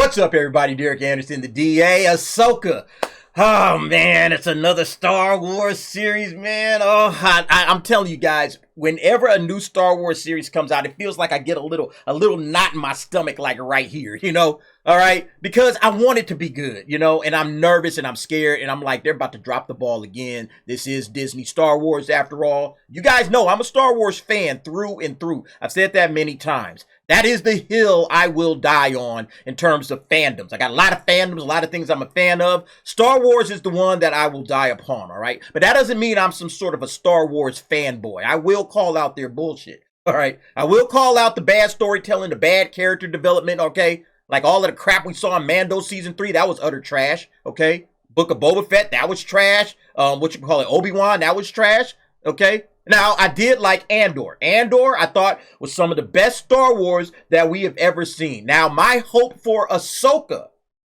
What's up, everybody? Derek Anderson, the DA, Ahsoka. Oh, man, it's another Star Wars series, man. Oh, I'm telling you guys, whenever a new Star Wars series comes out, it feels like I get a little knot in my stomach, like right here, all right? Because I want it to be good, and I'm nervous and I'm scared and I'm like, they're about to drop the ball again. This is Disney Star Wars after all. You guys know I'm a Star Wars fan through and through. I've said that many times. That is the hill I will die on in terms of fandoms. I got a lot of fandoms, a lot of things I'm a fan of. Star Wars is the one that I will die upon, all right? But that doesn't mean I'm some sort of a Star Wars fanboy. I will call out their bullshit, all right? I will call out the bad storytelling, the bad character development, okay? Like all of the crap we saw in Mando Season 3, that was utter trash, okay? Book of Boba Fett, that was trash. Obi-Wan, that was trash, okay? Now, I did like Andor. Andor, I thought, was some of the best Star Wars that we have ever seen. Now, my hope for Ahsoka,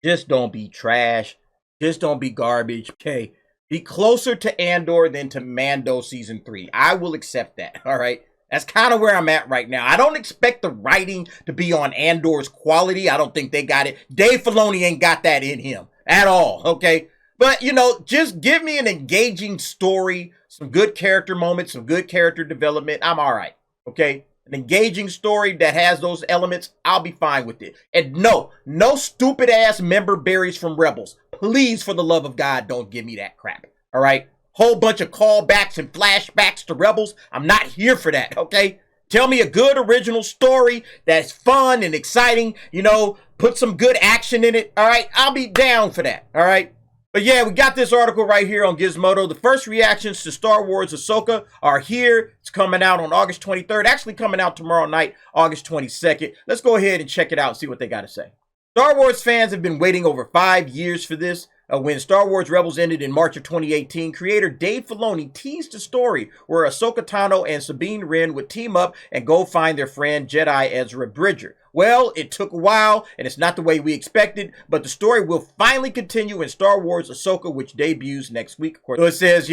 just don't be trash. Just don't be garbage, okay? Be closer to Andor than to Mando Season 3. I will accept that, all right? That's kind of where I'm at right now. I don't expect the writing to be on Andor's quality. I don't think they got it. Dave Filoni ain't got that in him at all, okay? But, just give me an engaging story, some good character moments, some good character development. I'm all right, okay? An engaging story that has those elements, I'll be fine with it. And no stupid-ass member berries from Rebels. Please, for the love of God, don't give me that crap, all right? Whole bunch of callbacks and flashbacks to Rebels. I'm not here for that, okay? Tell me a good original story that's fun and exciting, put some good action in it, all right? I'll be down for that, all right? But yeah, we got this article right here on Gizmodo. The first reactions to Star Wars Ahsoka are here. It's coming out on August 23rd. Actually coming out tomorrow night, August 22nd. Let's go ahead and check it out and see what they got to say. Star Wars fans have been waiting over 5 years for this. When Star Wars Rebels ended in March of 2018, creator Dave Filoni teased a story where Ahsoka Tano and Sabine Wren would team up and go find their friend Jedi Ezra Bridger. Well, it took a while, and it's not the way we expected, but the story will finally continue in Star Wars Ahsoka, which debuts next week. So it says,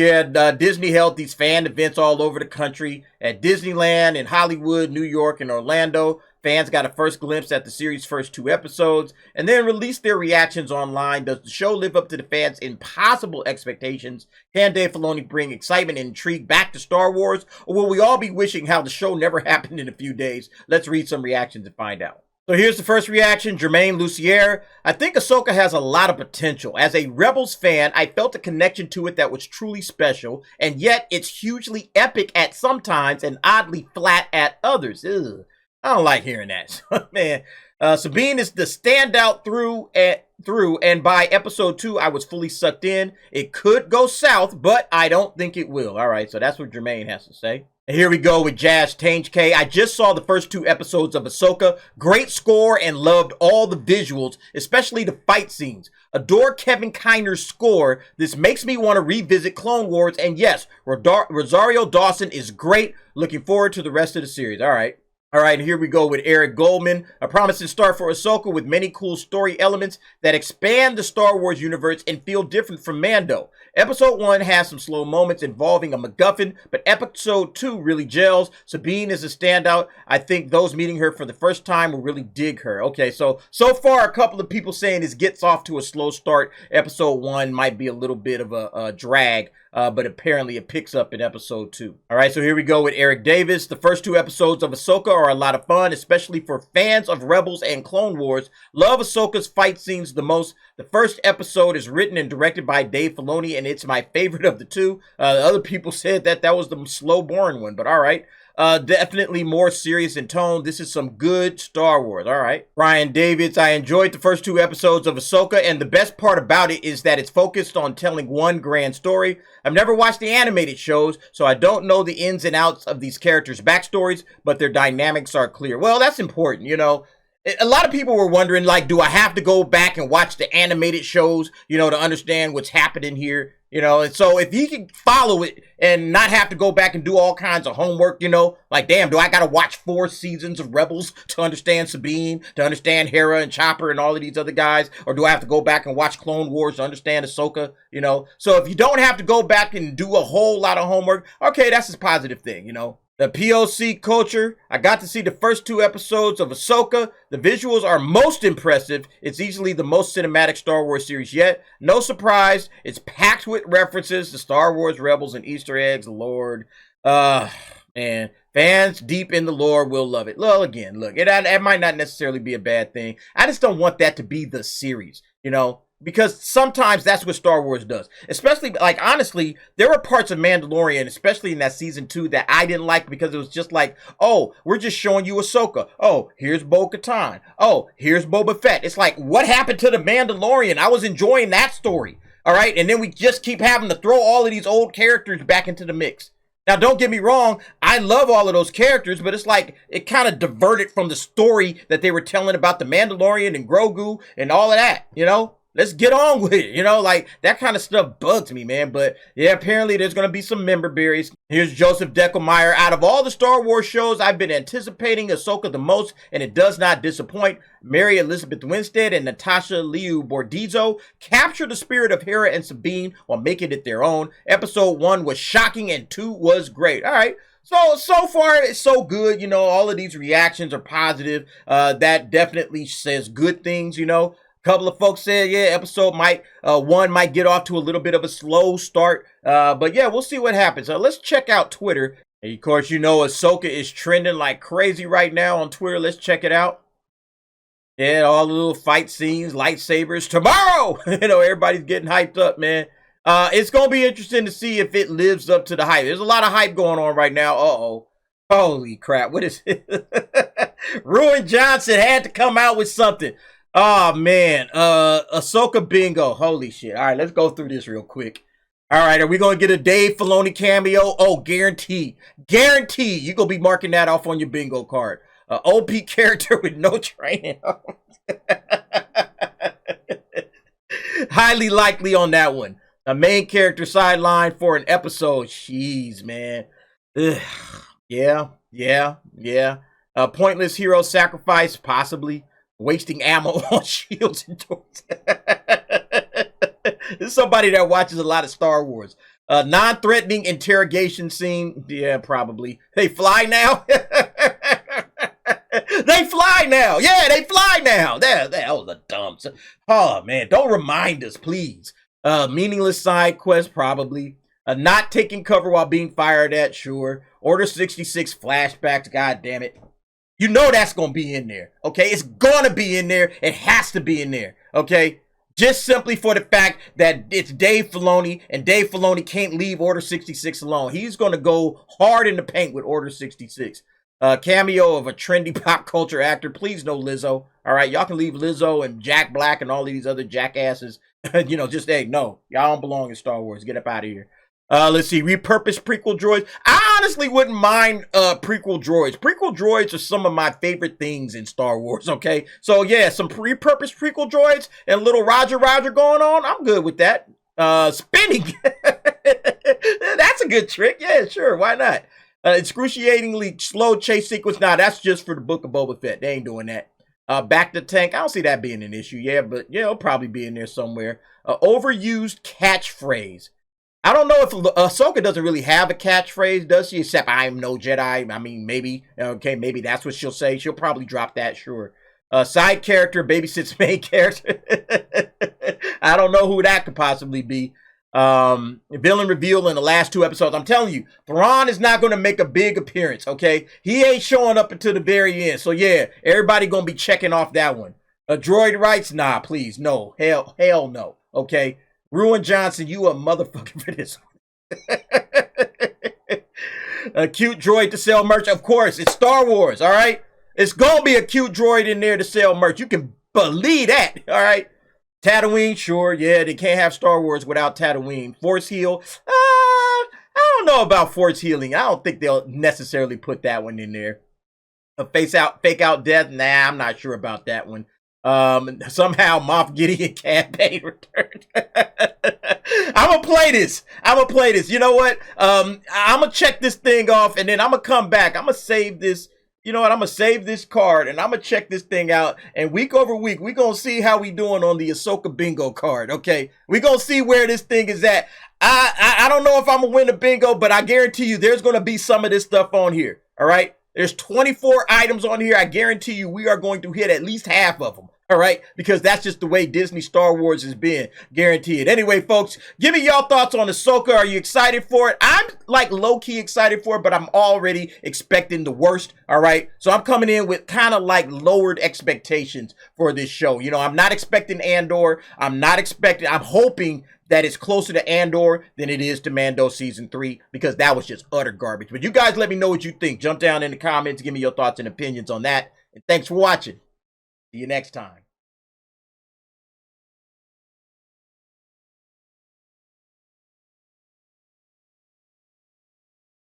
Disney held these fan events all over the country, at Disneyland, in Hollywood, New York, and Orlando. Fans got a first glimpse at the series' first 2 episodes, and then released their reactions online. Does the show live up to the fans' impossible expectations? Can Dave Filoni bring excitement and intrigue back to Star Wars? Or will we all be wishing how the show never happened in a few days? Let's read some reactions and find out. So here's the first reaction, Jermaine Lucier. I think Ahsoka has a lot of potential. As a Rebels fan, I felt a connection to it that was truly special, and yet it's hugely epic at some times and oddly flat at others. Ugh. I don't like hearing that. Man, Sabine is the standout through, and by episode 2, I was fully sucked in. It could go south, but I don't think it will. All right, so that's what Jermaine has to say. And here we go with Jazz Tange K. I just saw the first 2 episodes of Ahsoka. Great score and loved all the visuals, especially the fight scenes. Adore Kevin Kiner's score. This makes me want to revisit Clone Wars. And yes, Rosario Dawson is great. Looking forward to the rest of the series. All right. All right, here we go with Eric Goldman. A promising start for Ahsoka with many cool story elements that expand the Star Wars universe and feel different from Mando. Episode 1 has some slow moments involving a MacGuffin, but episode 2 really gels. Sabine is a standout. I think those meeting her for the first time will really dig her. Okay, so far a couple of people saying this gets off to a slow start. Episode 1 might be a little bit of a drag, but apparently it picks up in episode 2. All right, so here we go with Eric Davis. The first 2 episodes of Ahsoka are a lot of fun, especially for fans of Rebels and Clone Wars. Love Ahsoka's fight scenes the most. The first episode is written and directed by Dave Filoni, and it's my favorite of the 2. Other people said that was the slow, boring one, but all right. Definitely more serious in tone. This is some good Star Wars. All right. Brian Davids, I enjoyed the first 2 episodes of Ahsoka, and the best part about it is that it's focused on telling one grand story. I've never watched the animated shows, so I don't know the ins and outs of these characters' backstories, but their dynamics are clear. Well, that's important, A lot of people were wondering, like, do I have to go back and watch the animated shows, to understand what's happening here? And so if he can follow it and not have to go back and do all kinds of homework, like, damn, do I got to watch 4 seasons of Rebels to understand Sabine, to understand Hera and Chopper and all of these other guys? Or do I have to go back and watch Clone Wars to understand Ahsoka, So if you don't have to go back and do a whole lot of homework, okay, that's a positive thing, The POC culture. I got to see the first 2 episodes of Ahsoka. The visuals are most impressive. It's easily the most cinematic Star Wars series yet. No surprise, it's packed with references to Star Wars Rebels and Easter eggs. Lord, man, fans deep in the lore will love it. Well, again, look, it might not necessarily be a bad thing. I just don't want that to be the series, you know? Because sometimes that's what Star Wars does. Especially, like, honestly, there were parts of Mandalorian, especially in that season 2, that I didn't like because it was just like, oh, we're just showing you Ahsoka. Oh, here's Bo-Katan. Oh, here's Boba Fett. It's like, what happened to the Mandalorian? I was enjoying that story. All right? And then we just keep having to throw all of these old characters back into the mix. Now, don't get me wrong, I love all of those characters, but it's like it kind of diverted from the story that they were telling about the Mandalorian and Grogu and all of that, you know? Let's get on with it, you know, like that kind of stuff bugs me, man. But yeah, apparently there's going to be some member berries. Here's Joseph Deckelmeyer. Out of all the Star Wars shows, I've been anticipating Ahsoka the most, and it does not disappoint. Mary Elizabeth Winstead and Natasha Liu Bordizzo captured the spirit of Hera and Sabine while making it their own. Episode 1 was shocking and 2 was great. All right. So far, it's so good. You know, all of these reactions are positive. That definitely says good things, you know. Couple of folks said, yeah, episode 1 might get off to a little bit of a slow start. But yeah, we'll see what happens. Let's check out Twitter. And of course, you know, Ahsoka is trending like crazy right now on Twitter. Let's check it out. Yeah, all the little fight scenes, lightsabers. Tomorrow! You know, everybody's getting hyped up, man. It's going to be interesting to see if it lives up to the hype. There's a lot of hype going on right now. Uh-oh. Holy crap. What is it? Ruin Johnson had to come out with something. Oh, man. Ahsoka bingo. Holy shit. All right, let's go through this real quick. All right, are we going to get a Dave Filoni cameo? Oh, guarantee. Guarantee. You're going to be marking that off on your bingo card. OP character with no training. Highly likely on that one. A main character sideline for an episode. Jeez, man. Ugh. Yeah. Pointless hero sacrifice, possibly. Wasting ammo on shields and doors. This is somebody that watches a lot of Star Wars. Non-threatening interrogation scene. Yeah, probably. They fly now? They fly now. Yeah, they fly now. That was a dumb. Oh, man. Don't remind us, please. Meaningless side quest, probably. Not taking cover while being fired at, sure. Order 66 flashbacks, god damn it. You know that's going to be in there, okay? It's going to be in there. It has to be in there, okay? Just simply for the fact that it's Dave Filoni, and Dave Filoni can't leave Order 66 alone. He's going to go hard in the paint with Order 66. Cameo of a trendy pop culture actor. Please no Lizzo, all right? Y'all can leave Lizzo and Jack Black and all of these other jackasses. You know, just, hey, no. Y'all don't belong in Star Wars. Get up out of here. Let's see, repurposed prequel droids. I honestly wouldn't mind prequel droids. Prequel droids are some of my favorite things in Star Wars, okay? So yeah, some repurposed prequel droids and little Roger going on. I'm good with that. Spinning. That's a good trick. Yeah, sure. Why not? Excruciatingly slow chase sequence. Nah, that's just for the Book of Boba Fett. They ain't doing that. Back to tank. I don't see that being an issue. Yeah, but yeah, it'll probably be in there somewhere. Overused catchphrase. I don't know if Ahsoka doesn't really have a catchphrase, does she? Except I'm no Jedi. I mean, maybe. Okay, maybe that's what she'll say. She'll probably drop that, sure. Side character babysits main character. I don't know who that could possibly be. Villain reveal in the last 2 episodes. I'm telling you, Thrawn is not going to make a big appearance, okay? He ain't showing up until the very end. So yeah, everybody going to be checking off that one. Droid rights? Nah, please. No. Hell no. Okay? Ruin Johnson, you a motherfucker for this one. A cute droid to sell merch. Of course, it's Star Wars, all right? It's going to be a cute droid in there to sell merch. You can believe that, all right? Tatooine, sure. Yeah, they can't have Star Wars without Tatooine. Force heal. I don't know about force healing. I don't think they'll necessarily put that one in there. Fake out death. Nah, I'm not sure about that one. Somehow Moff Gideon campaign returned. I'm gonna play this. You know what? I'm gonna check this thing off, and then I'm gonna come back. I'm gonna save this. You know what? I'm gonna save this card, and I'm gonna check this thing out. And week over week, we're gonna see how we doing on the Ahsoka bingo card. Okay, we're gonna see where this thing is at. I don't know if I'm gonna win the bingo, but I guarantee you there's gonna be some of this stuff on here. All right. There's 24 items on here. I guarantee you we are going to hit at least half of them. All right, because that's just the way Disney Star Wars has been, guaranteed. Anyway, folks, give me y'all thoughts on Ahsoka. Are you excited for it? I'm like low-key excited for it, but I'm already expecting the worst, all right? So I'm coming in with kind of like lowered expectations for this show. You know, I'm not expecting Andor. I'm hoping that it's closer to Andor than it is to Mando Season 3, because that was just utter garbage. But you guys let me know what you think. Jump down in the comments, give me your thoughts and opinions on that. And thanks for watching. See you next time.